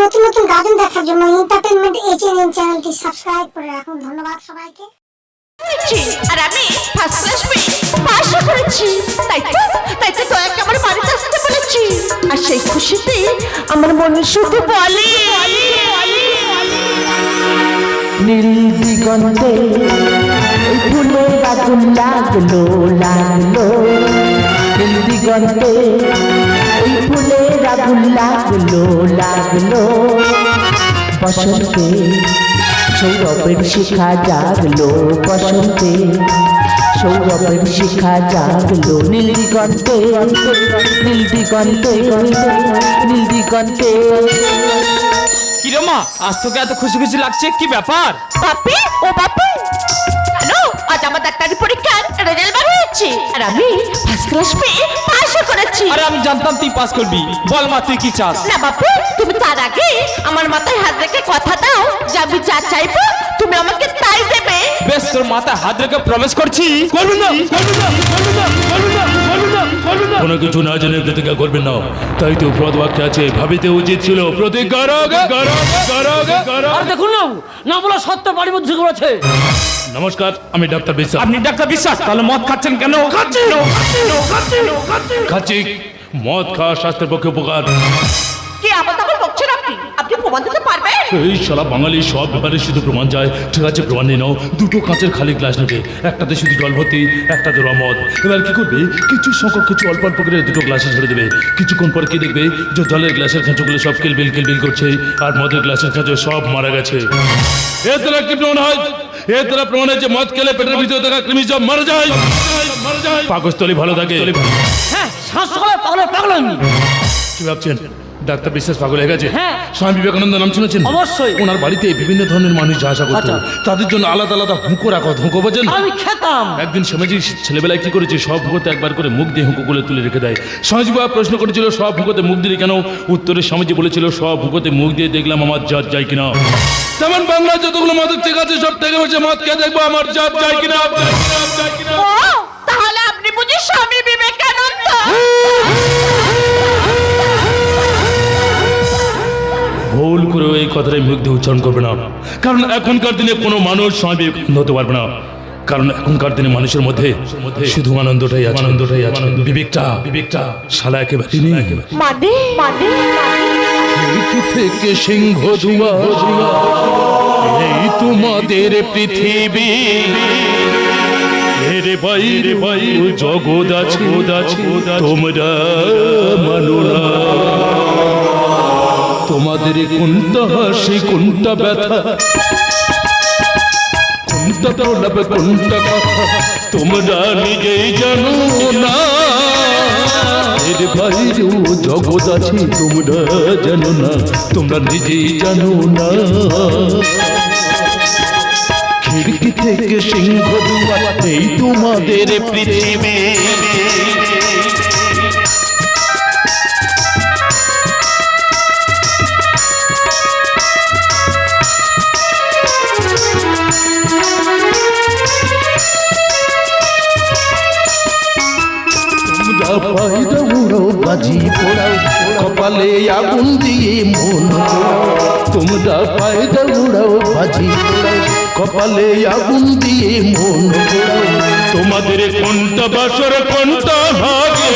নতুন নতুন গাজন দেখার জন্য এন্টারটেইনমেন্ট এইচএনএন চ্যানেলটি সাবস্ক্রাইব করে রাখুন। ধন্যবাদ সবাইকে। আর আমি ফার্স্ট ক্লাস পেয়ে পাশ করেছি, তাই তো দয়াকে আমার বাড়িতে আসতে বলেছি। আর সেই খুশিতে আমার মনে শুধু বলে নীল দিগন্তে ফুলের আগুন লাগলো লাগলো, নীল দিগন্তে ফুলের আগুন লাগলো লাগলো, বসন্তে সৌরভের শিখা জাগলো, বসন্তে সৌরভের শিখা জাগলো, নীল দিগন্তে নীল দিগন্তে নীল দিগন্তে। কিরে মা, আজ তোকে এত খুশি খুশি লাগছে, কি ব্যাপার? বাপি, ও বাপি, হ্যালো, আজ আমার ডাক্তারি পরীক্ষার রেজাল্ট বার হয়েছে আর আমি ফার্স্ট ক্লাস পেয়ে পাশ করেছি। আরে আমি জানতাম তুই পাস করবি। বল মা, তুই কি চাস? না বাপু, তুমি তার আগে আমার মাথায় হাত রেখে কথা দাও যে আমি যা চাইবো তুমি আমাকে তাই দেবে। বেশ, তোর মাথায় হাত রেখে প্রবেশ করছি। করবি না, করবি না, করবি না, করবি না, করবি না, করবি না। কোনো কিছু না জেনে প্রতিজ্ঞা করবেন না, তাই তো প্রদ বাক্যে আছে, ভাবিতে উচিত ছিল প্রতিজ্ঞা রাগ। আর দেখুন না বলা সত্য বাড়ির মধ্যে করেছে। নমস্কার, আমি ডাক্তার বিশ্বাস। আপনি ডাক্তার বিশ্বাস? তাহলে মদ খাচ্ছেন কেন? খাচ্ছি। মদ খাওয়া স্বাস্থ্যের পক্ষে উপকার। কি আবার তখন বকছেন আপনি? আপনি প্রমাণ দিতে পারবেন? এই শালা বাঙালি সব ব্যাপারে শুধু প্রমাণ চায়। ঠিক আছে, প্রমাণ নিয়ে নাও। দুটো কাঁচের খালি গ্লাস নেবে, একটাতে শুধু জল ভর্তি, একটাতে মদ। এবার কি করবে? কিছু সংখ্যক কিছু অল্প অল্প করে দুটো গ্লাসে ছেড়ে দেবে। কিছুক্ষণ পর কি দেখবে যে জলের গ্লাসের খাঁচোগুলো সব কিলবিল করছে আর মদের গ্লাসের খাঁচো সব মারা গেছে। এর দ্বারা কি প্রমাণ হয়? এর দ্বারা প্রমাণ হয় যে মদ খেলে পেটের ভিতরে থাকা কৃমি সব মারা যায়। পাকস্থলী ভালো থাকে। হ্যাঁ, শ্বাস পাগল পাগল আমি। কি ভাবছেন ডাক্তার বিশ্বাস পাগল হয়ে গেছে? হ্যাঁ। স্বামী বিবেকানন্দ নাম শুনেছেন? অবশ্যই। ওনার বাড়িতে বিভিন্ন ধরনের মানুষ যা আসা করতো। আচ্ছা। তাদের জন্য আলাদা আলাদা হুঁকো রাখা। হুঁকো বোঝেন? আমি খেতাম। একদিন স্বামীজি ছেলেবেলায় কি করেছে, সব হুঁকোতে একবার করে মুখ দিয়ে হুঁকোগুলো তুলে রেখে দেয়। স্বামীজি বাবা প্রশ্ন করেছিল সব হুঁকোতে মুখ দিলে কেন? উত্তরে স্বামীজি বলেছিল সব হুঁকোতে মুখ দিয়ে দেখলাম আমার জাত যায় কিনা। তেমন বাংলায় যতগুলো মদের ঠিক আছে সব থেকে বসে মদ খেয়ে দেখবো আমার জাত যায় কিনা। ও, তাহলে আপনি বুঝি স্বামী বিবেকানন্দ? ভুল করে এই কথাটাই মুখ দিয়ে উচ্চারণ করবে না, কারণ এখনকার দিনে কোনো মানুষ স্বামী বিবেকানন্দ হতে পারবে না। কারণ এখনকার দিনে মানুষের মধ্যে শুধু আনন্দটাই আছে। বিবেকটা শালা একেবারে নেই। মানে মানে খিড়কি থেকে সিংহ দুয়ার, এই তোমাদের পৃথিবী। এর বাইরে জগৎ আছে, তোমরা মানো না। তোমাদের কোনটা হাসি কোনটা ব্যথা, কোনটা প্রলাপ কোনটা কথা তোমরা নিজেই জানো না। এর বাইরেও জগৎ আছে তোমরা জানো না, তোমরা নিজেই জানো না। খিড়কি থেকে সিংহ দুয়ার, এই তোমাদের পৃথিবী। পায়রা উড়ো বাজি পোড়াও, কপালে আগুন দিয়ে মন পোড়াও। তোমরা পায়রা উড়াও বাজি পোড়াও, কপালে আগুন দিয়ে মন পোড়াও। তোমাদের কোনটা বাসর কোনটা ভাগে,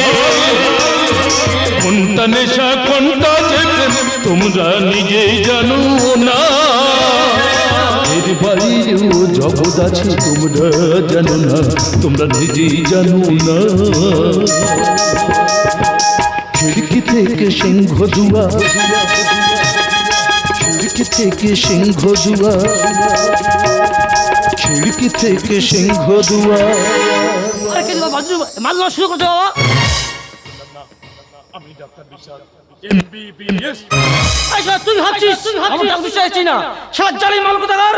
কোনটা নেশা কোনটা জেগে তোমরা নিজেই জানো না। এর বাইরেও জগৎ আছে তোমরা জানো না, তোমরা নিজেই জানো না। খিড়কি থেকে সিংহ দুয়ার, খিড়কি থেকে সিংহ দুয়ার, খিড়কি থেকে সিংহ দুয়ার। আরে কে মারলো শুরু করতে বাবা? আচ্ছা, তুই ভাবছিস আমি ডাক্তার বিশ্বাস আছি না? শালা জালি মাল কোথাকার।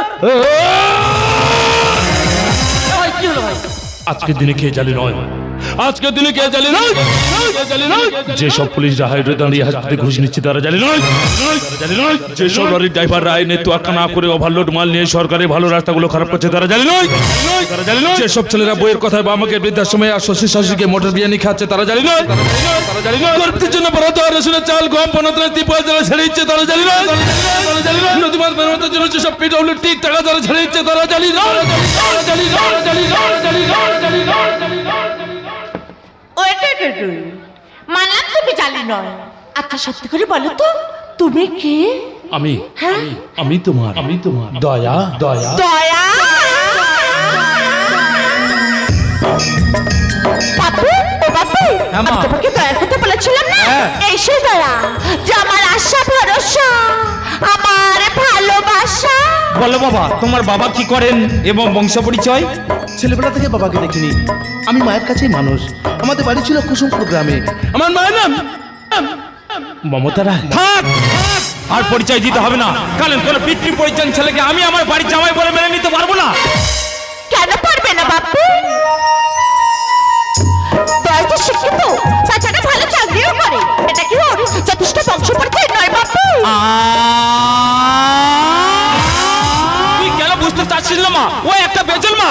ভাই কি হলো ভাই? আজকের দিনে খেয়ে জালি নয়, আজকে দিনে কে জানি নয়, যেসব পুলিশরা হাইওয়ে দাঁড়িয়ে হাসপাতালে ঘুষ নিচ্ছে তারা জানি নয়, যেসব লরির ড্রাইভাররা আইনের তোয়াক্কা না করে ওভারলোড মাল নিয়ে সরকারের ভালো রাস্তাগুলো খারাপ করছে তারা জানি নয়, যেসব ছেলেরা বইয়ের কথায় বামাকে বৃদ্ধাশ্রমে আর শ্বশুর শাশুড়িকে মোটর বিরিয়ানি খাচ্ছে তারা জানি নয়, গরিবদের জন্য বরাদ্দ আর রেশনের চাল গম পনেরো তিপ্পল যারা ছেড়ে দিচ্ছে তারা জানি নয়, নদীমাত মেরামতের জন্য যেসব পিডব্লিউডি টাকা যারা ছেড়ে দিচ্ছে তারা জানি নয়। মানলাম তুমি জানি নয়। আচ্ছা সত্যি করে বলো তো তুমি কে? আমি হ্যাঁ? আমি তোমার দয়া দয়া দয়া বাপু, ও বাপু, আমি তোমাকে দয়ার কথা বলেছিলাম না? এই সেই দয়া যে আমার আশা ভরসা, আমার ভালোবাসা। বলো বাবা, তোমার বাবা কি করেন এবং বংশ পরিচয়? ছেলেবেলা থেকে বাবাকে দেখিনি, আমি মায়ের কাছেই মানুষ। আমাদের বাড়ি ছিল কুসুমপুর গ্রামে। আমার মায়ের নাম মমতা রায়। থাক, আর পরিচয় দিতে হবে না, কারণ কোন পিতৃ পরিচয় ছেলেকে আমি আমার বাড়ির জামাই বলে মেনে নিতে পারবো না। কেন পারবে না বাপু? দয়া তো শিক্ষিত, তাছাড়া ভালো চাকরিও করে। এটা কি ওর যথেষ্ট বংশ পরিচয় নয় বাপু? তুই কেন বুঝতে চাচ্ছিস না মা? ও একটা বেজল মা।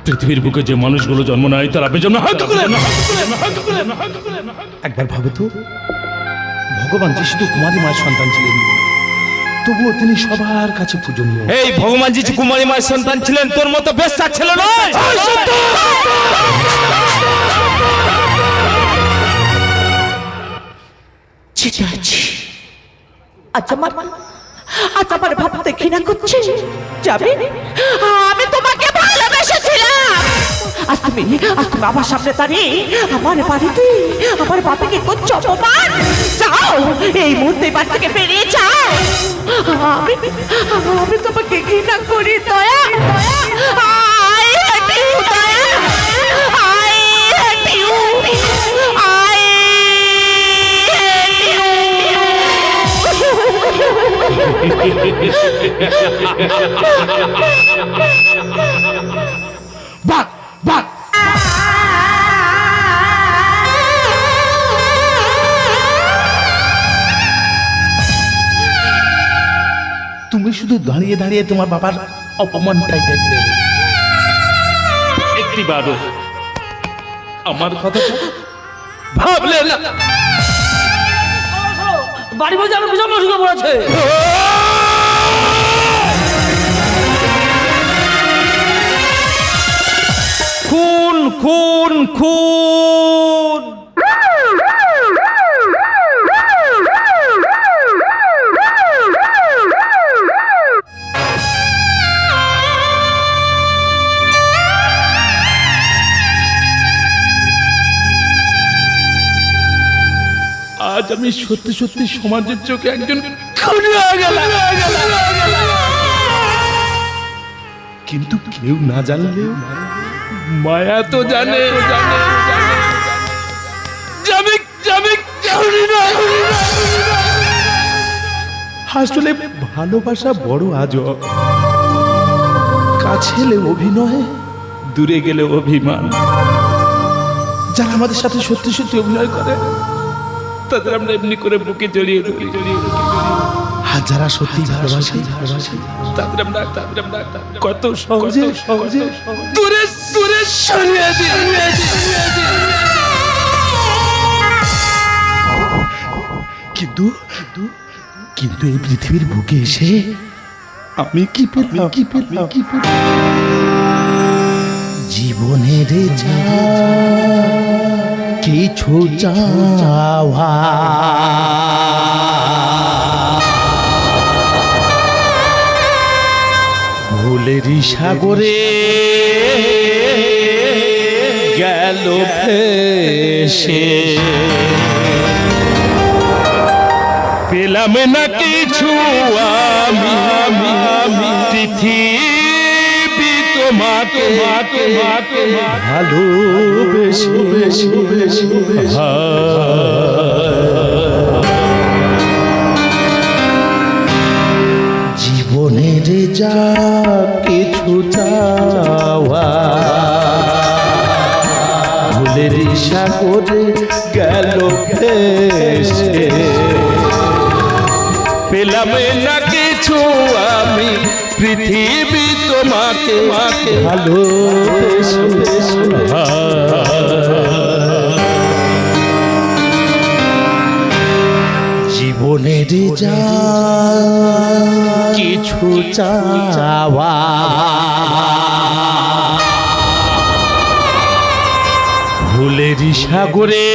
পৃথিবীর বুকে যে মানুষগুলো জন্ম নেয় তারা বেজন্ম হয়। একবার ভাবো তো, ভগবান যে শুধু কুমারী মায়ের সন্তান ছিলেন, তবুও তিনি সবার কাছে পূজনীয়। এই ভগবান জি কুমারী মায়ের সন্তান ছিলেন, তোর মতো বেশ্যা ছিল নয়। আজ আমার ভাবতে ঘৃণা করছে। যাবে, আমি তোমাকে ভালোবেসেছিলাম। আজ তুমি আমার সামনে দাঁড়িয়ে আমার বাড়িতে আমার বাবাকে করছো অপমান। যাও, এই মুহূর্তে বাড়ি থেকে বেরিয়ে যাও। আমি তোমাকে ঘৃণা করি দয়া। I hate you, দয়া। I hate you. I hate you. বাক বাক, তুমি শুধু দাঁড়িয়ে দাঁড়িয়ে তোমার বাবার অপমানটাই দেখলে। একটিবারও আমার কথাটা ভাবলে না? বাড়ি বলছে আমি বিশাল ঢুকে পড়েছে। খুন খুন খুন। আজ আমি সত্যি সত্যি সমাজের চোখে একজন খুনি হয়ে গেলাম। কিন্তু কেউ না জানলে মায়া তো জানে যাবে যাবে খুনি না। আসলে ভালোবাসা বড় আজব, কাছে এলে অভিনয়, দূরে গেলে অভিমান। যারা আমাদের সাথে সত্যি সত্যি অভিনয় করে তাদের আমরা এমনি করে বুকে জড়িয়ে ধরি। আর যারা সত্যি ভালোবাসে তাদের আমরা কত সহজে দূরে দূরে সরিয়ে দিই। কিন্তু কিন্তু এই পৃথিবীর বুকে এসে আমি কি পেলাম, জীবনের কিছু চাওয়া, ভুলেরই সাগরে গেল ভেসে, পেলাম না কিছু আমি পৃথিবী তোমাকে ভালোবেসে জীবনের যা কিছু চাওয়া সাগরে গেল ভেসে। পেলাম না কিছু আমি পৃথিবী তোমাকে ভালোবেসে। জীবনের যা কিছু চাওয়া ভুলেরই সাগরে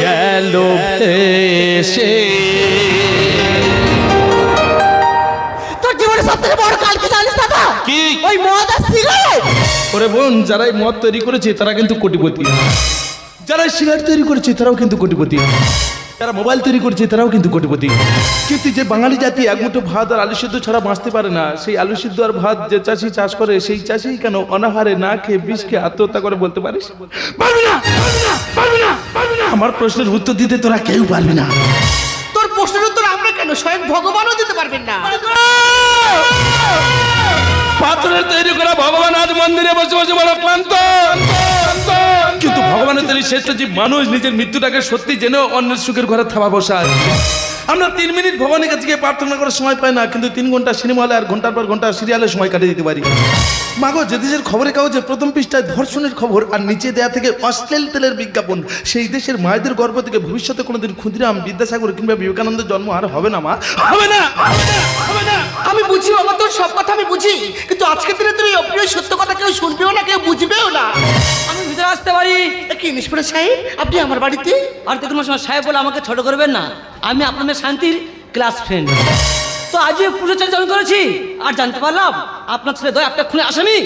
গেল ভেসে। তোর জীবনে সবথেকে বড় কাল কি জানিস দাদা? কি? ওই মদ আর সিগারেট। ওরে বোন, যারা এই মদ তৈরি করেছে তারা কিন্তু কোটিপতি, যারা সিগারেট তৈরি করেছে তারাও কিন্তু কোটিপতি, যারা মোবাইল তৈরি করেছে তারাও কিন্তু কোটিপতি। কিন্তু যে বাঙালি জাতি এক মুঠো ভাত আর আলু সিদ্ধ ছাড়া বাঁচতে পারে না, সেই আলু সিদ্ধ আর ভাত যে চাষি চাষ করে, সেই চাষি কেন অনাহারে না খেয়ে বিষ খেয়ে আত্মহত্যা করে বলতে পারিস? পারবি না, পারবি না, পারবি না, পারবি না। আমার প্রশ্নের উত্তর দিতে তোরা কেউ পারবি না। তোর প্রশ্নের উত্তর আমরা কেন, স্বয়ং ভগবানও দিতে পারবেন না। পাথরের তৈরি করা ভগবান আজ মন্দিরে বসে বসে বড় ক্লান্ত। কিন্তু ভগবানের তৈরি শ্রেষ্ঠ জীব মানুষ নিজের মৃত্যুটাকে সত্যি জেনেও অন্যের সুখের ঘরে থাবা বসায়। আমরা 3 মিনিট ভগবানের কাছে গিয়ে প্রার্থনা করার সময় পাই না, কিন্তু 3 ঘন্টা সিনেমা হলে আর ঘন্টার পর ঘন্টা সিরিয়ালে সময় কাটিয়ে দিতে পারি। মাগো, যে দেশের খবরের কাগজে প্রথম পৃষ্ঠায় ধর্ষণের খবর আর নিচে দেয়া থেকে অশ্লীল তেলের বিজ্ঞাপন, সেই দেশের মায়েদের গর্ভ থেকে ভবিষ্যতে কোনোদিন ক্ষুদিরাম, বিদ্যাসাগর কিংবা বিবেকানন্দের জন্ম আর হবে না। মা, হবে না, হবে না, হবে না। আমি বুঝি বাবা, তোর সব কথা আমি বুঝি, কিন্তু আজকের দিনে তুই অপ্রিয় সত্য কথা কেউ শুনবেও না, কেউ বুঝবেও না। আমি ভিতরে আসতে পারি? কি নিষ্পরা সাহেব, আপনি আমার বাড়িতে? আর দেখুন সাহেব বলে আমাকে ছোট করবেন না, আমি আপনাদের শান্তির ক্লাস ফ্রেন্ড। তো আজকে পুজো জয়েন করেছি আর জানতে পারলাম আপনার ছেলে দয় একটা খুনে আসামি।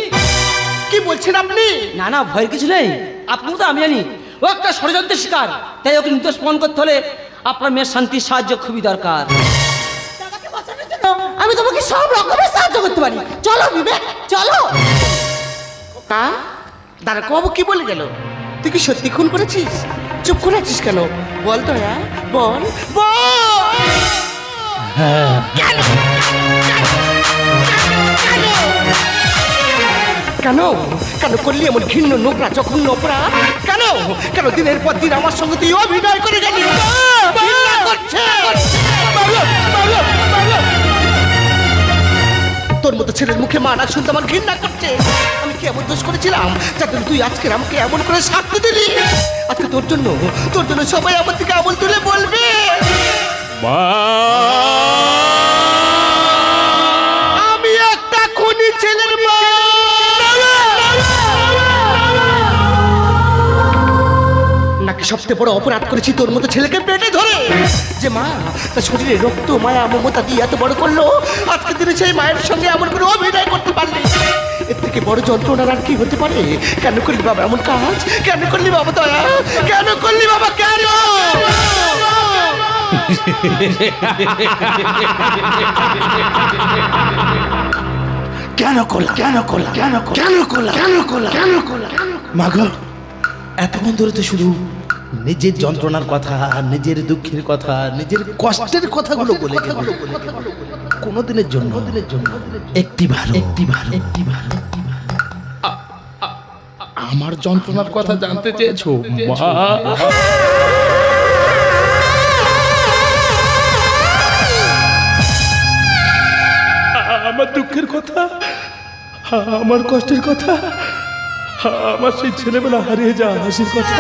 কি বলছেন আপনি? না না, ভয়ের কিছু নেই, আপনিও তো আমি জানি ও একটা ষড়যন্ত্রের শিকার, তাই ওকে নির্দোষ প্রমাণ করতে হলে আপনার মেয়ের শান্তির সাহায্য খুবই দরকার। আমি তোমাকে সব রকমের সাহায্য করতে পারি, চলো বিবেক, চলো। দাঁড়া, বাবু কি বলে গেল? তুই কি সত্যি খুন করেছিস? চুপ করে আছিস কেন? বল তো, বল বল। কেন কেন করলি এমন ঘৃণ্য নোংরা যখন অপরাধ? কেন কেন দিনের পর দিন আমার সঙ্গে তুই অভিনয় করে গেলি? ঘৃণা করছে। তোর মতো ছেলের মুখে মা না শুনতে আমার ঘৃণা করছে। আমি কি এমন দোষ করেছিলাম যাতে তুই আজকে আমাকে এমন করে শাস্তি দিলি? আজকে তোর জন্য সবাই আমার দিকে আঙুল তুলে বলবে আমি একটা খুনি ছেলের মা। নাকি সবচেয়ে বড় অপরাধ করেছি তোর মতো ছেলেকে পেটে ধরে, যে মা তার শরীরে রক্ত মায়া মমতা দিয়ে এত বড় করলো, আজকের দিনে সেই মায়ের সঙ্গে এমন করে অভিনয় করতে পারলি? এর থেকে বড় যন্ত্রণার আর কি হতে পারে? কেন করলি বাবা এমন কাজ? কেন করলি বাবা দয়া? কেন করলি বাবা? কেন কেন করলা, কেন করলা, কেন কেন করলা, কেন করলা, কেন করলা? মাগো, এতক্ষণ ধরে তো শুধু নিজের যন্ত্রণার কথা, নিজের দুঃখের কথা, নিজের কষ্টের কথাগুলো বলে গেল। কোনোদিনের জন্য একটিবার আমার যন্ত্রণার কথা জানতে চেয়েছো মা? আমার দুঃখের কথা, আমার কষ্টের কথা, আমার সেই ছেলেবেলা হারিয়ে যাওয়া হাসির কথা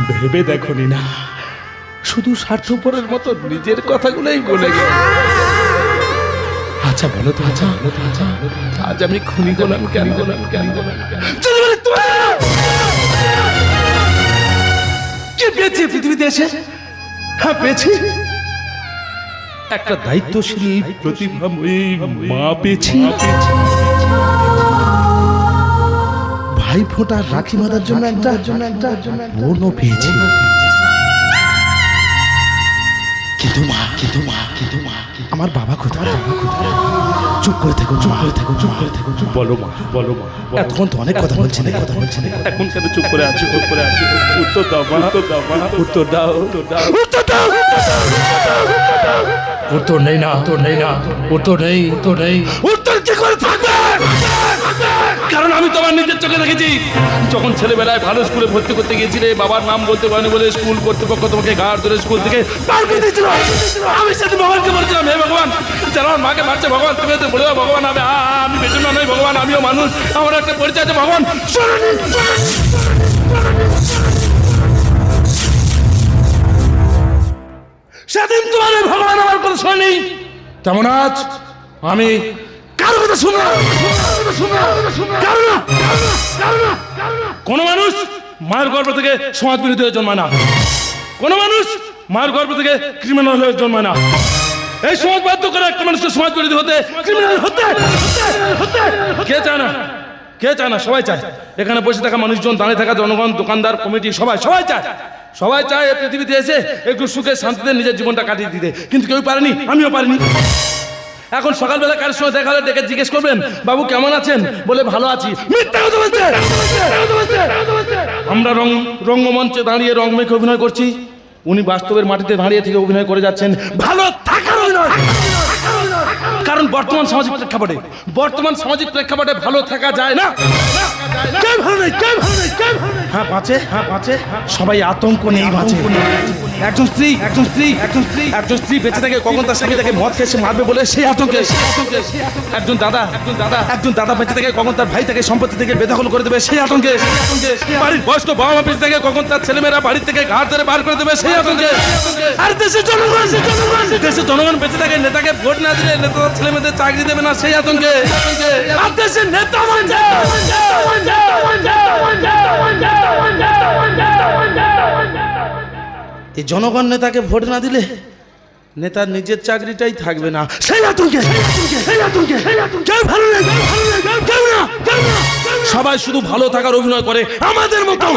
ভেবে দেখনি না? শুধু স্বার্থপরের মতো নিজের কথাগুলোই বলে গেল। আচ্ছা বলো তো, আজ আমি খুনি গোলাম কেন? কি পেয়েছি পৃথিবীতে এসে? হ্যাঁ পেয়েছি, একটা দায়িত্বশীল প্রতিভাময়ী মা পেয়েছি, ভাই ফোঁটার রাখি বাঁধার জন্য একটা বোনও পেয়েছি। কিন্তু মা আমার বাবা কোথায়? চুপ করে থেকো, বলো মা, এতক্ষণ তো অনেক কথা বলছি না, এখন কেন চুপ করে আছো? উত্তর দাও মা, উত্তর দাও। উত্তর নেই না, উত্তর কি করে থাকবে? কারণ আমি তোমার নিজের চোখে দেখেছি যখন ছেলেবেলায় ভালো স্কুলে ভর্তি করতে গিয়েছিলে বাবার নাম বলতে পারেনি বলে স্কুল কর্তৃপক্ষ তোমাকে ঘাড় ধরে স্কুল থেকে বার করে দিয়েছিল। আমি সেদিন ভগবানকে বলেছিলাম হে ভগবান যারা আমার মাকে মারছে ভগবান তুমি তো বলে দাও ভগবান আমি বেতন নই ভগবান আমিও মানুষ আমার একটা পরিচয় আছে ভগবান। সেদিন তোমার ভগবান আমার কথা শোনেনি তেমন আজ আমি কারো কথা শুনবো না। কোন মানুষ মায়ের গর্ভ থেকে সমাজ বিরোধী হয়ে জন্মায় না, কোন মানুষ মায়ের গর্ভ থেকে ক্রিমিনাল হয়ে জন্মায় না। এই সমাজ বাধ্য করে একটা মানুষকে সমাজ বিরোধী হতে ক্রিমিনাল হতে কে চায় না? কে চায় না? সবাই চায়। এখানে বসে থাকা মানুষজন, দাঁড়িয়ে থাকা জনগণ, দোকানদার, কমিটি সবাই চায়। সবাই চায় এই পৃথিবীতে এসে একটু সুখে শান্তিতে নিজের জীবনটা কাটিয়ে দিতে, কিন্তু কেউ পারেনি, আমিও পারিনি। এখন সকালবেলা কার সঙ্গে দেখা হলে ডেকে জিজ্ঞেস করবেন বাবু কেমন আছেন, বলে ভালো আছি। মিথ্যা কথা বলছে। আমরা রঙ্গমঞ্চে দাঁড়িয়ে রং মেখে অভিনয় করছি, উনি বাস্তবের মাটিতে দাঁড়িয়ে থেকে অভিনয় করে যাচ্ছেন ভালো থাকার অভিনয়। কারণ বর্তমান সামাজিক প্রেক্ষাপটে ভালো থাকা যায় না। কে ভালো নেই? হ্যাঁ বাঁচে, সবাই আতঙ্ক নেই বাঁচে। একজন স্ত্রী বেঁচে থাকে কখন তার স্বামী তাকে মদ খেয়ে মারবে বলে সেই আতঙ্কে। একজন দাদা বেঁচে থাকে কখন তার ভাই তাকে সম্পত্তি থেকে বেদখল করে দেবে সেই আতঙ্কে। বাড়ির বয়স্ক বাবা মা বেঁচে থাকে কখন তার ছেলেমেয়েরা বাড়ি থেকে ঘাট ধরে বার করে দেবে সেই আতঙ্কে। আর দেশের জনগণ বেঁচে থাকে নেতাকে ভোট না দিলে নেতা ছেলে মেয়েদের চাকরি দেবে না সেই আতঙ্কে। আর দেশের নেতা এই জনগণ নেতাকে ভোট না দিলে নেতার নিজের চাকরিটাই থাকবে না সেই আতঙ্কে। কেউ ভালো নেই, সবাই শুধু ভালো থাকার অভিনয় করে আমাদের মতো।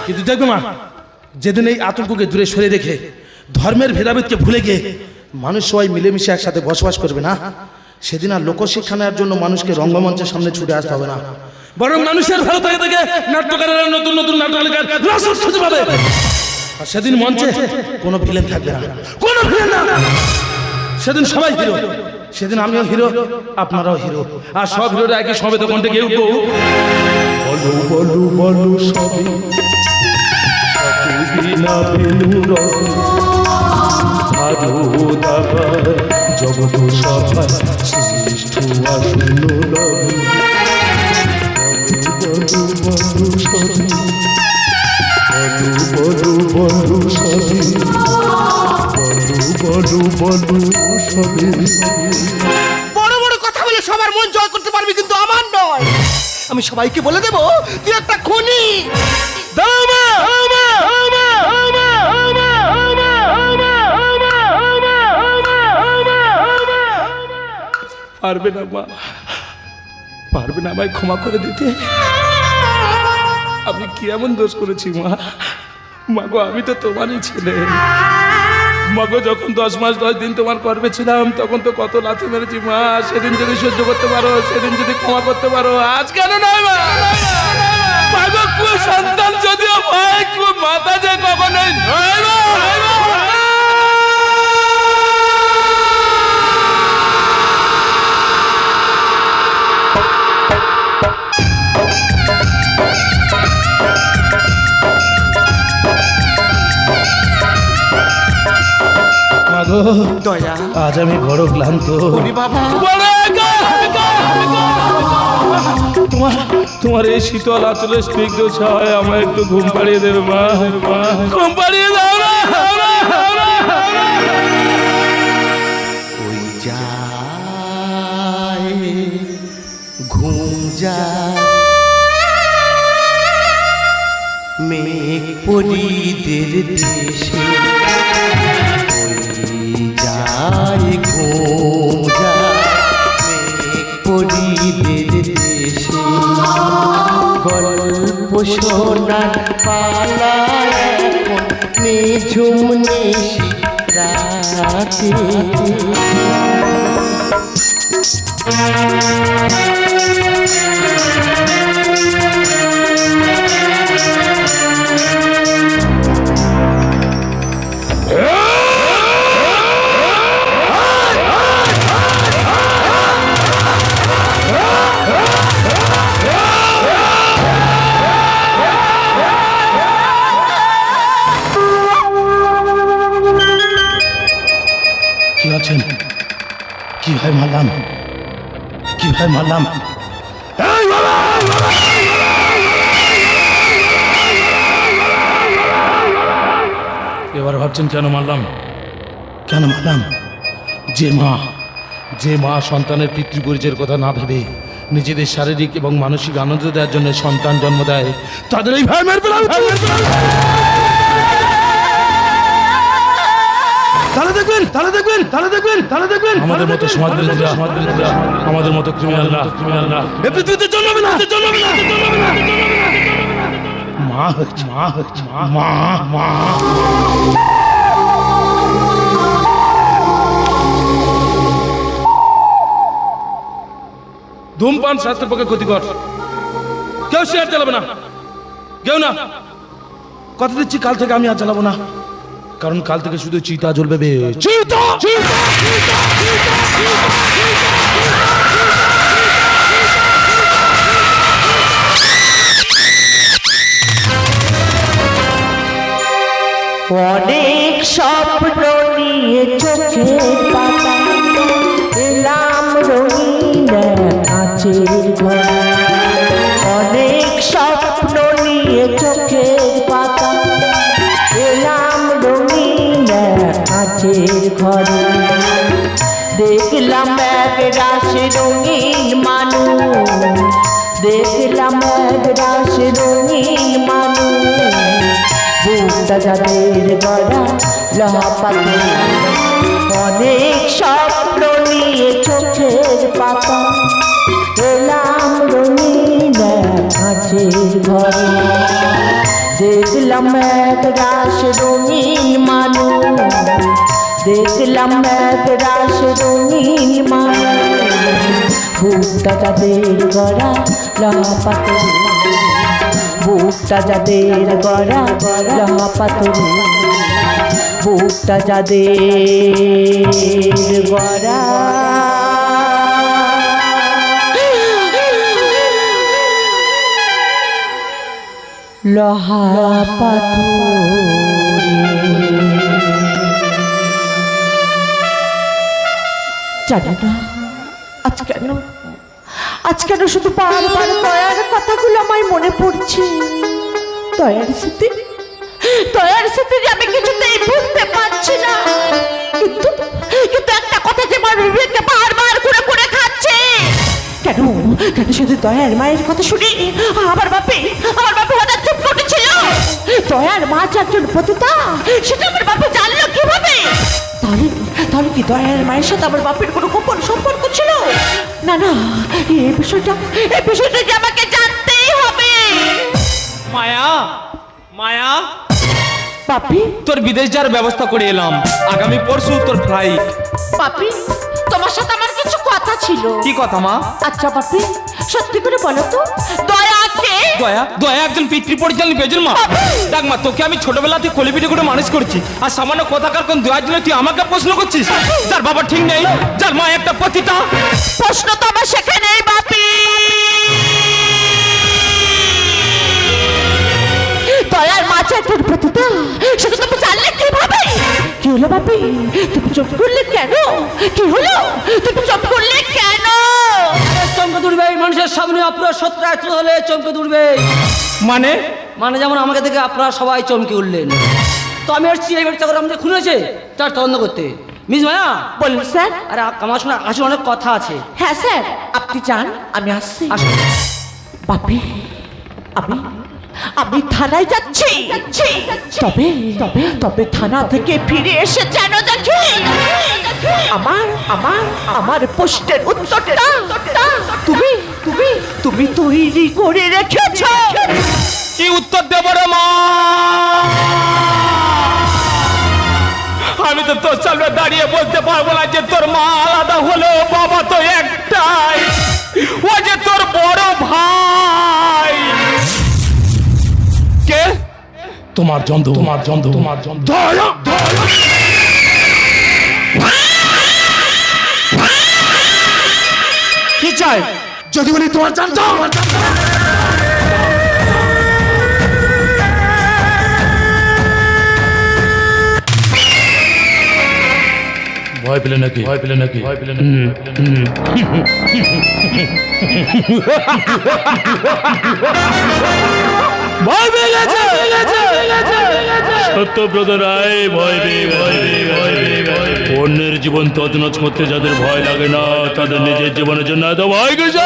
কিন্তু দেখবে মা, যেদিন এই আতঙ্ককে দূরে সরে রেখে ধর্মের ভেদাভেদকে ভুলে গিয়ে মানুষ সবাই মিলেমিশে একসাথে বসবাস করবে না, সেদিন আর লোকশিক্ষা নেওয়ার জন্য মানুষকে রঙ্গমঞ্চের সামনে ছুটে আসতে হবে না, বরং মানুষের ভালো থাকে নাট্যকারেরা নতুন নাটক লেখার রসদ খুঁজে পাবে। আর সেদিন মঞ্চে কোনো ভিলেন থাকবে না, কোনো ভিলেন না। সেদিন সবাই হিরো, সেদিন আমিও হিরো, আপনারাও হিরো। আর সব হিরোরা একই সবেত কণ্ঠে গিয়ে উঠবো বলো সবে বিনা বেলুর ভাদো দাবার জগৎ সভায় শ্রেষ্ঠ আসন্ন লবে। বলো সবে বড় বড় কথা বলে সবার মন জয় করতে পারবি, কিন্তু আমার নয়। আমি সবাইকে বলে দেবো তুই একটা খুনি। পারবে না মা, পারবে না আমায় ক্ষমা করে দিতে? আমি কি এমন দোষ করেছি মা গো? আমি তো তোমারই ছেলে মা গো। যখন 10 মাস 10 দিন তোমার গর্ভে ছিলাম তখন তো কত লাথি মেরেছি মা। সেদিন যদি সহ্য করতে পারো, সেদিন যদি ক্ষমা করতে পারো, আজ কেন নয় মা গো? সন্তান যদিও ভাই মাথা যে কখনোই নয় মা। দয়া আজ আমি বড় ক্লান্ত বাবা। তোমার এই শীতল আঁচলে স্নিগ্ধ ছায় আমায় একটু ঘুম পাড়িয়ে দেবে মা, ঘুম পাড়িয়ে দাও না। ওই যায় ঘুম যায় মেঘ পরিদের দেশে, যায় ঘুম যায় মেঘ পরিদের দেশে। গল্প শোনার পালা এখন নিঝুম নিশি রাতে। কিভাবে মারলাম কিভাবে মারলাম এবার ভাবছেন কেন মারলাম যে মা সন্তানের পিতৃপরিচয়ের কথা না ভেবে নিজেদের শারীরিক এবং মানসিক আনন্দ দেওয়ার জন্য সন্তান জন্ম দেয় তাদের এই ভাই মেরে ফেলা উচিত। আমাদের মতো সমাজবিরোধীরা আমাদের মতো ক্রিমিনালরা এ পৃথিবীতে জন্মাবে না মা হচ্ছে মা ধূমপান স্বাস্থ্যের পক্ষে ক্ষতিকর কেউ শেয়ার চালাবে না কেউ না কথা দিচ্ছি কাল থেকে আমি আর চালাবো না কারণ কাল থেকে শুধু চিতা জ্বলবে চিতা অনেক স্বপ্ন নিয়ে চোখে পাতা এলাম রঙিন কাঁচের ঘরে অনেক স্বপ্ন নিয়ে চোখে পাতা এলাম রঙিন কাঁচের ঘরে দেখলাম এক রাশি রঙিন মানুষ দেখলাম এক রাশি রঙিন মানুষ বুকটা যাদের গড়া লহাপাতে অনেক স্বপ্ন নিয়ে চোখের পাতা এলাম রঙিন কাঁচের ঘরে দেখলাম এক রাশ রঙিন মানুষ দেখলাম এক রাশ রঙিন মানুষ বুকটা যাদের গড়া লহাপাতে বুকটা যাদের গড়া পাথরে বুকটা যাদের গড়া লোহা পাথরে জানি না আজ কেন শুধু বারবার দয়ার কথাগুলো আমার মনে পড়ছে দয়ার স্মৃতি যে আমি কিছুতেই ভুলতে পারছি না কিন্তু একটা কথা যে আমার বিবেককে বারবার করে খাচ্ছে কেন শুধু দয়ার মায়ের কথা শুনি আমার বাপে হঠাৎ চুপ করেছিল দয়ার মা একজন পতিতা সেটা আমার বাপে জানলো কিভাবে তাহলে কি দয়ার মায়ের সাথে আমার বাপের কোনো গোপন সম্পর্ক ছিল না এই বিষয়টা যে আমাকে জানতেই হবে মায়া পাপি তোর বিদেশ যাওয়ার ব্যবস্থা করে এলাম আগামী পরশু তোর ফ্লাইট পাপি তোমার সাথে আমার কিছু কথা ছিল কি কথা মা আচ্ছা পাপি সত্যি করে বলো তো দয়াকে দয়া একজন পিতৃ পরিচালনী পেয়েছেন মা দেখ মা তোকে আমি ছোটবেলা থেকে কোলে করে মানুষ করছি আর সামান্য কথাকার কোন দয়ার জন্য তুই আমাকে প্রশ্ন করছিস যার বাবা ঠিক নেই যার মা একটা পতিতা প্রশ্ন তো আমার সেখানেই বাপি দয়ার মাঝে তোর পতিতা সেটা তুমি জানলে কিভাবে কি হলো বাপি তুমি চুপ করলে কেন কি হলো তুমি চুপ করলে কেন চমকে দুড়বে মানুষের সামনে আপনার সত্যটা হলে চমকে দুড়বে মানে যেমন আমাকে দেখে আপনারা সবাই চমকে উঠলেন তো আমি আসছি এই বাড়িটা করে আমাদের খুলেছে তার তদন্ত করতে মিস মায়া বলুন স্যার আরে আমার সঙ্গে আসলে অনেক কথা আছে হ্যাঁ স্যার আপনি যান আমি আসছি আসুন বাপি আমি থানায় যাচ্ছি তবে থানা থেকে ফিরে এসে যেন দেখি আমার প্রশ্নের উত্তরটা তুমি তৈরি করে রেখেছ কি উত্তর দেব রে মা আমি তো তোর সামনে দাঁড়িয়ে বলতে পারবো না যে তোর মা আলাদা হলেও বাবা তো একটাই ও যে তোর বড় ভাই কে তোমার জন্দ দয়া কি চাই যদি বলি তোমার জানতো ভয় ভয় পেলে নাকি ভয় পেয়ে গেছে সত্যব্রত রায় ভয় পেয়ে অন্যের জীবন তছনছ করতে যাদের ভয় লাগে না তাদের নিজের জীবনের জন্য এত ভয় গেছে।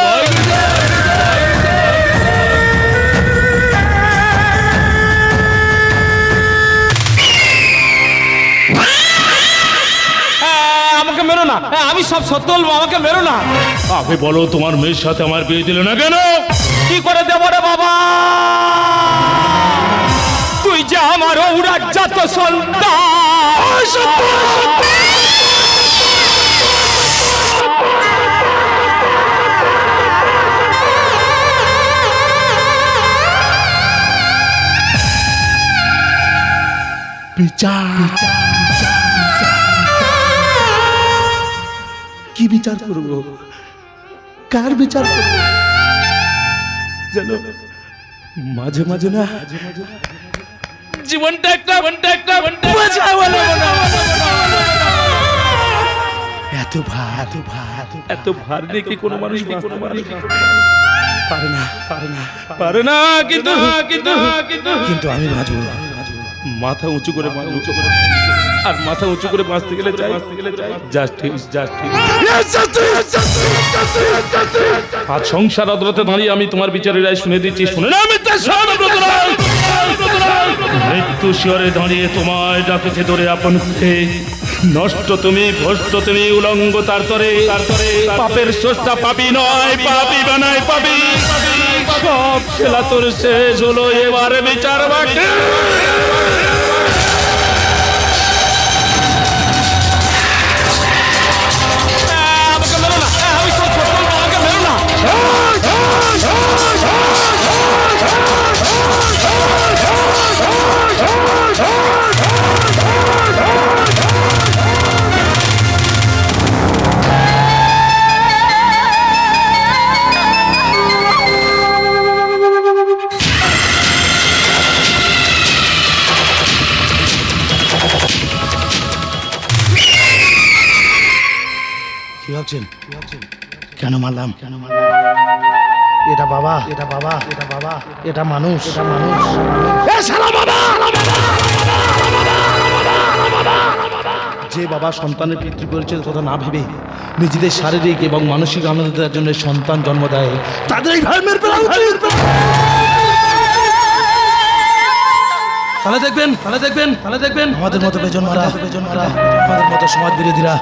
আমাকে মেরো না, আমি সব সত্য বলবো, আমাকে মেরো না। আগে বলো তোমার মেয়ের সাথে আমার বিয়ে দিলে না কেন? কি করে দেবো রে বাবা, তুই যে আমার ঔরাজ্জাত সন্তান। কি বিচার করবো, কার বিচার করবো? জানো মাঝে মাঝে না জীবনটা একটা বোঝা বলে মনে হয়। এত ভার নিয়ে কি কোনো মানুষ পারে না, কিন্তু আমি বাঁচবো। মাথা উঁচু করে আর মাথা উঁচু করে বাঁচতে গেলে আজ সংসার আদালতে দাঁড়িয়ে আমি তোমার বিচারের রায় শুনে দিচ্ছি, শুনে না? মৃত্যু শিয়রে দাঁড়িয়ে তোমায় ডাকেছে ধরে আপন করে। নষ্ট তুমি, ভ্রষ্ট তুমি, উলঙ্গ তার তরে পাপের স্রষ্টা পাপী নয়, পাপী বানায় পাপী। সব খেলা তোর শেষ হলো, এবারে বিচার বাকি। কেন মারলাম? এটা বাবা, এটা মানুষ। যে বাবা সন্তানের পিতৃ পরিচয়ের কথা না ভেবে নিজেদের শারীরিক এবং মানসিক আনন্দ দেওয়ার জন্য সন্তান জন্ম দেয়, তাদের এই ভাই মেরে ফেলা উচিত। তাহলে দেখবেন আমাদের মতো বেজন মারা, আমাদের মতো সমাজ বিরোধীরা,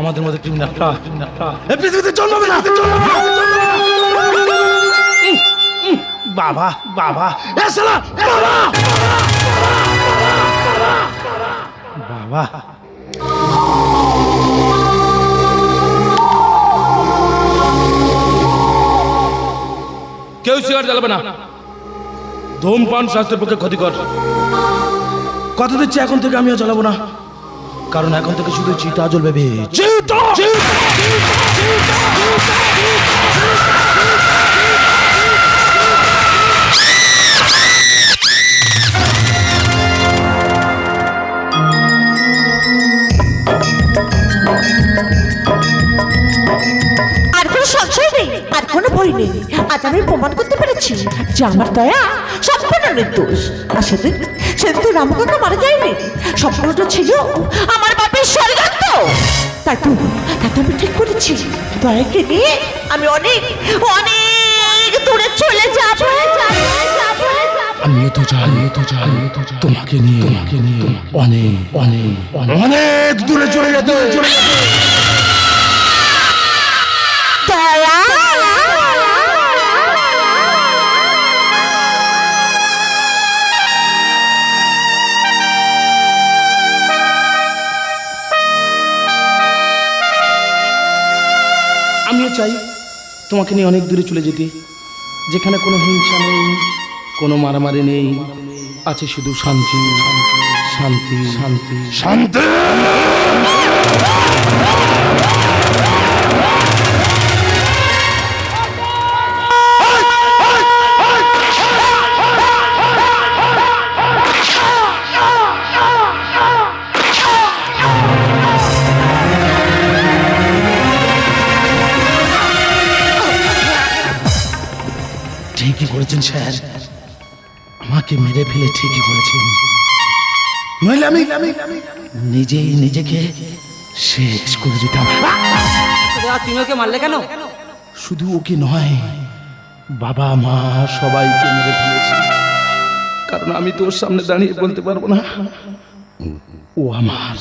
আমাদের মতো ক্রিমিনালরা এই পৃথিবীতে জন্মাবে না। বাবা এ শালা বাবা। কেউ সিগারেট জ্বালাবে না, ধূমপান স্বাস্থ্যের পক্ষে ক্ষতিকর। কথা দিচ্ছি এখন থেকে আমিও জ্বালাবো না, কারণ এখন থেকে শুধু চিতা জ্বলবে। আর কোনো সংশয় নেই, আর কোনো ভয় নেই। আজ আমি প্রমাণ করতে পেরেছি যে আমার দয়া সম্পূর্ণ নির্দোষ। আর সেদিন তো রামকাকা মারা যায়নি, সম্পূর্ণটা ছিল আমার বাপের স্বর্গান্ত। তাই তো আমি ঠিক করেছি, দয়াকে নিয়ে আমি অনেক দূরে চলে যাব। আমিও তো চাই তোমাকে নিয়ে অনেক দূরে চলে যেতে। দয়া আমিও চাই তোমাকে নিয়ে অনেক দূরে চলে যেতে, যেখানে কোনো হিংসা নেই, কোনো মারামারি নেই, আছে শুধু শান্তি। করেছেন স্যার, আমাকে মেরে ফেলে ঠিকই করেছেন, নইলে আমি নিজেই নিজেকে শেষ করে দিতাম। তুমি ওকে মারলে কেন? শুধু ওকে নয়, বাবা মা সবাইকে মেরে ফেলেছি, কারণ আমি তো ওর সামনে দাঁড়িয়ে বলতে পারবো না ও আমার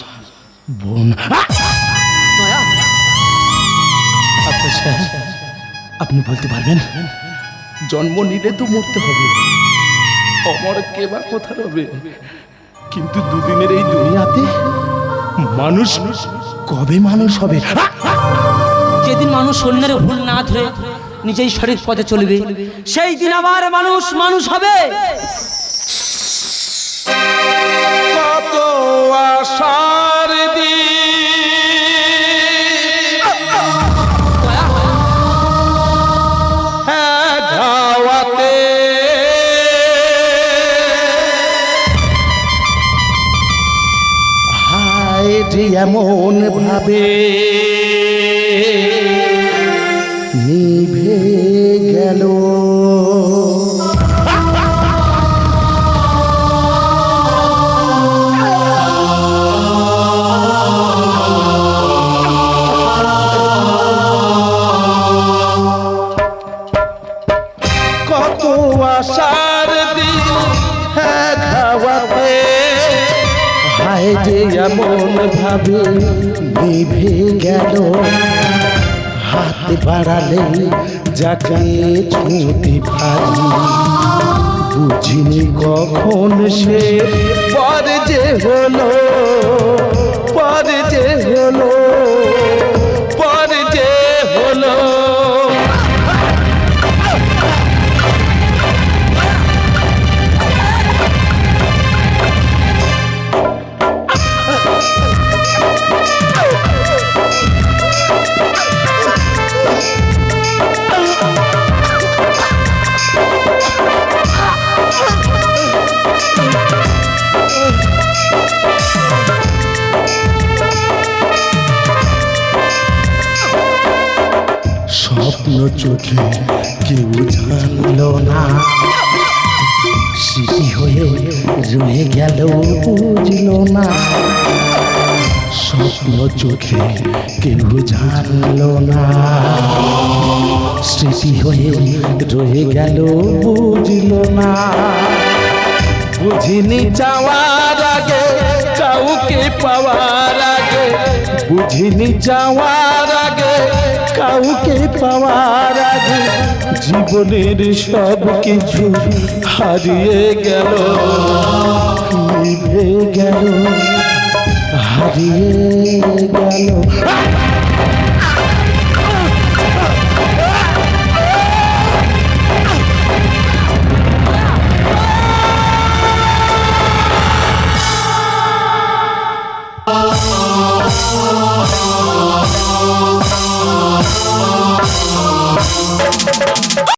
বোন। দয়া, আচ্ছা স্যার, আপনি বলতে পারবেন, জন্ম নিলে তো মরতে হবে, অমর কে বা কোথায় হবে, কিন্তু দুদিনের এই দুনিয়াতে মানুষ কবে মানুষ হবে? যেদিন মানুষ অন্যের ভুল না ধরে নিজেই সঠিক পথে চলবে, সেই দিন আবার মানুষ মানুষ হবে। কত আশার ধাওয়াতে হায় যে এমন ভাবে নিভে গেল, কত আশার দিন ধাওয়াতে, হায় যে এমন ভাবে নিভে গেল, হাত বাড়ালে যাকে ছুঁতে পারি, বুঝিনি কখন সে পরে যে হলো, পরে যে হলো, পরে যে হলো। স্বপ্ন চোখে কেউ জানলো না, স্মৃতি হয়ে রয়ে গেল বুঝলো না, স্বপ্ন চোখে কেউ জানলো না, স্মৃতি হয়ে রয়ে গেল বুঝলো না, বুঝিনি চাওয়ার আগে কাউকে পাওয়ার আগে, বুঝিনি চাওয়ার আগে কাউকে পাওয়ার আগে, জীবনের সব কিছু হারিয়ে গেল, নিভে গেল, হারিয়ে গেল।